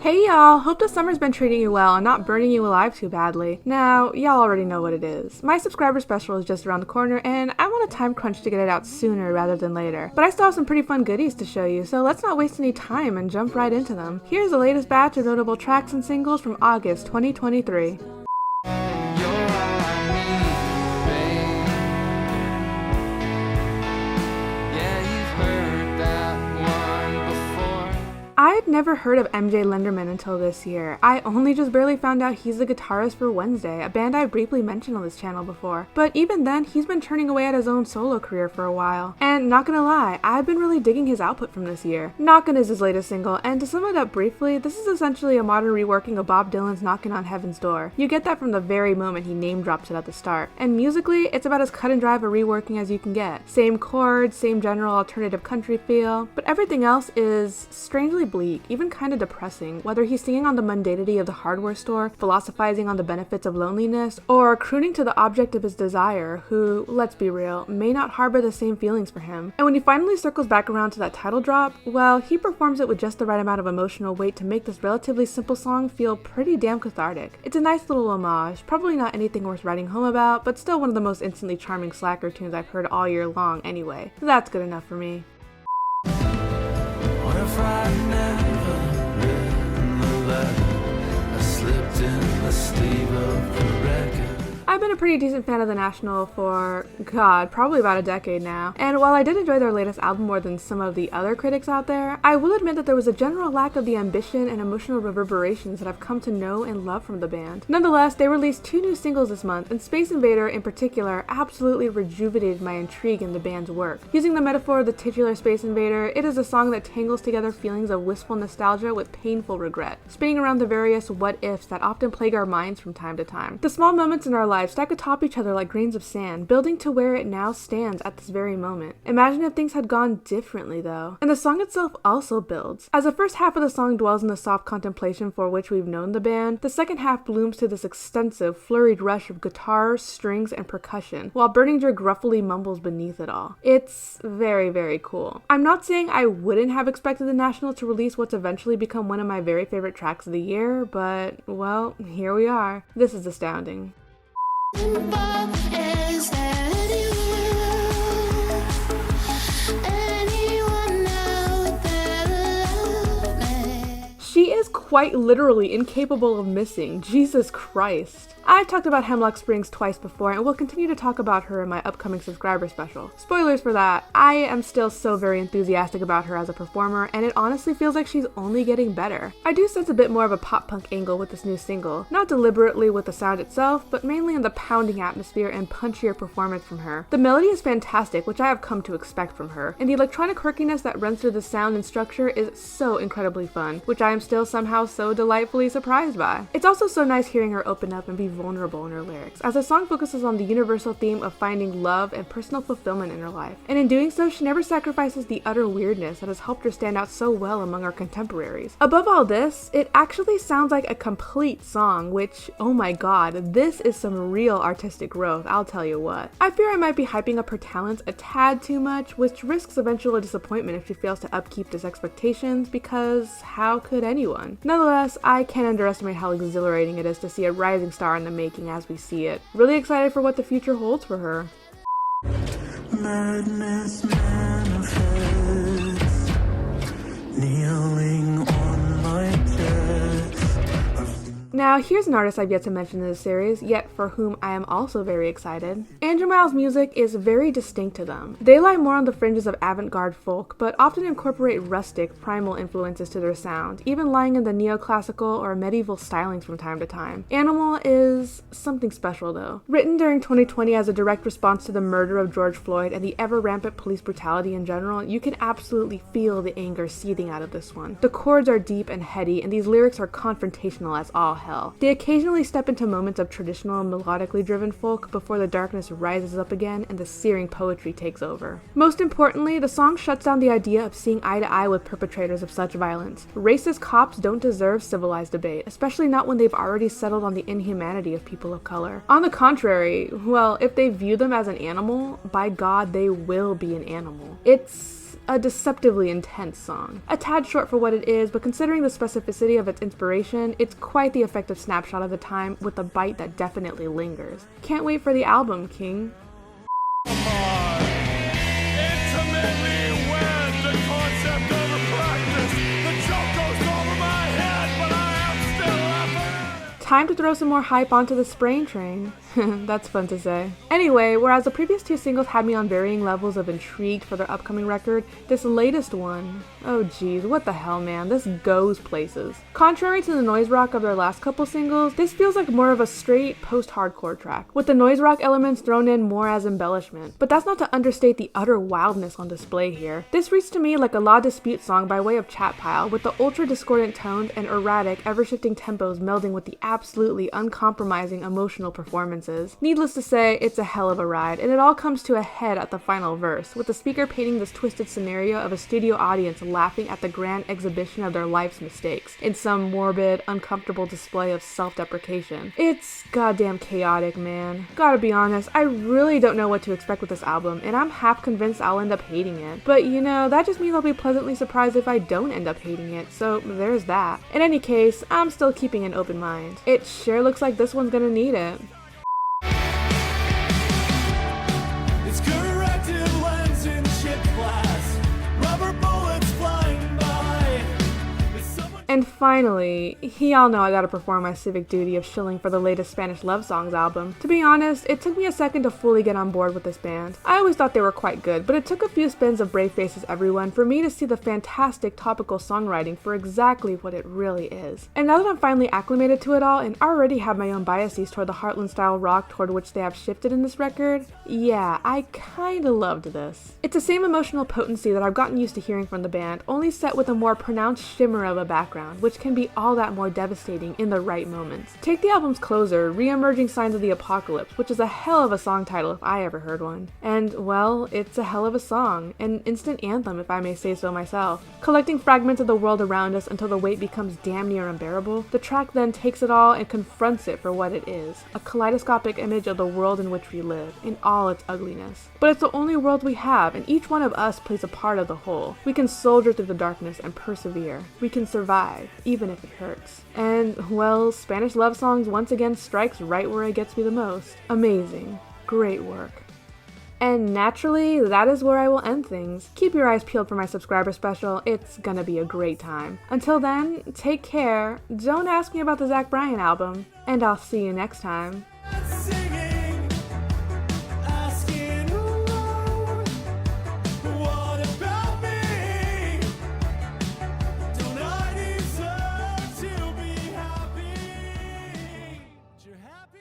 Hey y'all, hope the summer's been treating you well and not burning you alive too badly. Now, y'all already know what it is. My subscriber special is just around the corner and I want a time crunch to get it out sooner rather than later. But I still have some pretty fun goodies to show you, so let's not waste any time and jump right into them. Here's the latest batch of notable tracks and singles from August 2023. I had never heard of MJ Lenderman until this year. I only just barely found out he's the guitarist for Wednesday, a band I briefly mentioned on this channel before. But even then, he's been churning away at his own solo career for a while. And not gonna lie, I've been really digging his output from this year. Knockin is his latest single, and to sum it up briefly, this is essentially a modern reworking of Bob Dylan's Knockin' on Heaven's Door. You get that from the very moment he name drops it at the start. And musically, it's about as cut and dry of a reworking as you can get. Same chords, same general alternative country feel, but everything else is strangely bleak, even kind of depressing, whether he's singing on the mundanity of the hardware store, philosophizing on the benefits of loneliness, or crooning to the object of his desire, who, let's be real, may not harbor the same feelings for him. And when he finally circles back around to that title drop, well, he performs it with just the right amount of emotional weight to make this relatively simple song feel pretty damn cathartic. It's a nice little homage, probably not anything worth writing home about, but still one of the most instantly charming slacker tunes I've heard all year long anyway. That's good enough for me. I've been a pretty decent fan of The National for, probably about a decade now, and while I did enjoy their latest album more than some of the other critics out there, I will admit that there was a general lack of the ambition and emotional reverberations that I've come to know and love from the band. Nonetheless, they released 2 new singles this month, and Space Invader in particular absolutely rejuvenated my intrigue in the band's work. Using the metaphor of the titular Space Invader, it is a song that tangles together feelings of wistful nostalgia with painful regret, spinning around the various what-ifs that often plague our minds from time to time. The small moments in our lives stack atop each other like grains of sand, building to where it now stands at this very moment. Imagine if things had gone differently though. And the song itself also builds. As the first half of the song dwells in the soft contemplation for which we've known the band, the second half blooms to this extensive, flurried rush of guitars, strings, and percussion, while Berninger gruffly mumbles beneath it all. It's very, very cool. I'm not saying I wouldn't have expected The National to release what's eventually become one of my very favorite tracks of the year, but, well, here we are. This is astounding. She is quite literally incapable of missing. Jesus Christ. I've talked about Hemlock Springs twice before and will continue to talk about her in my upcoming subscriber special. Spoilers for that, I am still so very enthusiastic about her as a performer, and it honestly feels like she's only getting better. I do sense a bit more of a pop-punk angle with this new single, not deliberately with the sound itself, but mainly in the pounding atmosphere and punchier performance from her. The melody is fantastic, which I have come to expect from her, and the electronic quirkiness that runs through the sound and structure is so incredibly fun, which I am still somehow so delightfully surprised by. It's also so nice hearing her open up and be vulnerable in her lyrics, as the song focuses on the universal theme of finding love and personal fulfillment in her life. And in doing so, she never sacrifices the utter weirdness that has helped her stand out so well among our contemporaries. Above all this, it actually sounds like a complete song, which, oh my god, this is some real artistic growth, I'll tell you what. I fear I might be hyping up her talents a tad too much, which risks eventual disappointment if she fails to upkeep these expectations, because how could anyone? Nonetheless, I can't underestimate how exhilarating it is to see a rising star in the making as we see it. Really excited for what the future holds for her. Madness manifests, kneeling on my chest. Now, here's an artist I've yet to mention in this series, yet for whom I am also very excited. Anjimile's music is very distinct to them. They lie more on the fringes of avant-garde folk, but often incorporate rustic, primal influences to their sound, even lying in the neoclassical or medieval stylings from time to time. Animal is something special though. Written during 2020 as a direct response to the murder of George Floyd and the ever-rampant police brutality in general, you can absolutely feel the anger seething out of this one. The chords are deep and heady, and these lyrics are confrontational as all hell. They occasionally step into moments of traditional melodically driven folk before the darkness rises up again and the searing poetry takes over. Most importantly, the song shuts down the idea of seeing eye to eye with perpetrators of such violence. Racist cops don't deserve civilized debate, especially not when they've already settled on the inhumanity of people of color. On the contrary, well, if they view them as an animal, by God, they will be an animal. It's a deceptively intense song. A tad short for what it is, but considering the specificity of its inspiration, it's quite the effective snapshot of the time with a bite that definitely lingers. Can't wait for the album, King. Time to throw some more hype onto the Sprain train. That's fun to say. Anyway, whereas the previous two singles had me on varying levels of intrigue for their upcoming record, this latest one, oh geez, what the hell, man, this goes places. Contrary to the noise rock of their last couple singles, this feels like more of a straight post-hardcore track, with the noise rock elements thrown in more as embellishment. But that's not to understate the utter wildness on display here. This reads to me like a La Dispute song by way of chat pile, with the ultra discordant tones and erratic, ever-shifting tempos melding with the absolutely uncompromising emotional performances. Needless to say, it's a hell of a ride, and it all comes to a head at the final verse, with the speaker painting this twisted scenario of a studio audience laughing at the grand exhibition of their life's mistakes, in some morbid, uncomfortable display of self-deprecation. It's goddamn chaotic, man. Gotta be honest, I really don't know what to expect with this album, and I'm half convinced I'll end up hating it. But you know, that just means I'll be pleasantly surprised if I don't end up hating it, so there's that. In any case, I'm still keeping an open mind. It sure looks like this one's gonna need it. And finally, y'all know I gotta perform my civic duty of shilling for the latest Spanish Love Songs album. To be honest, it took me a second to fully get on board with this band. I always thought they were quite good, but it took a few spins of Brave Faces Everyone for me to see the fantastic topical songwriting for exactly what it really is. And now that I'm finally acclimated to it all and already have my own biases toward the Heartland style rock toward which they have shifted in this record, yeah, I kinda loved this. It's the same emotional potency that I've gotten used to hearing from the band, only set with a more pronounced shimmer of a background, which can be all that more devastating in the right moments. Take the album's closer, Re-Emerging Signs of the Apocalypse, which is a hell of a song title if I ever heard one. And, well, it's a hell of a song, an instant anthem if I may say so myself. Collecting fragments of the world around us until the weight becomes damn near unbearable, the track then takes it all and confronts it for what it is, a kaleidoscopic image of the world in which we live, in all its ugliness. But it's the only world we have, and each one of us plays a part of the whole. We can soldier through the darkness and persevere. We can survive, even if it hurts. And, well, Spanish Love Songs once again strikes right where it gets me the most. Amazing. Great work. And naturally, that is where I will end things. Keep your eyes peeled for my subscriber special, it's gonna be a great time. Until then, take care, don't ask me about the Zach Bryan album, and I'll see you next time. Happy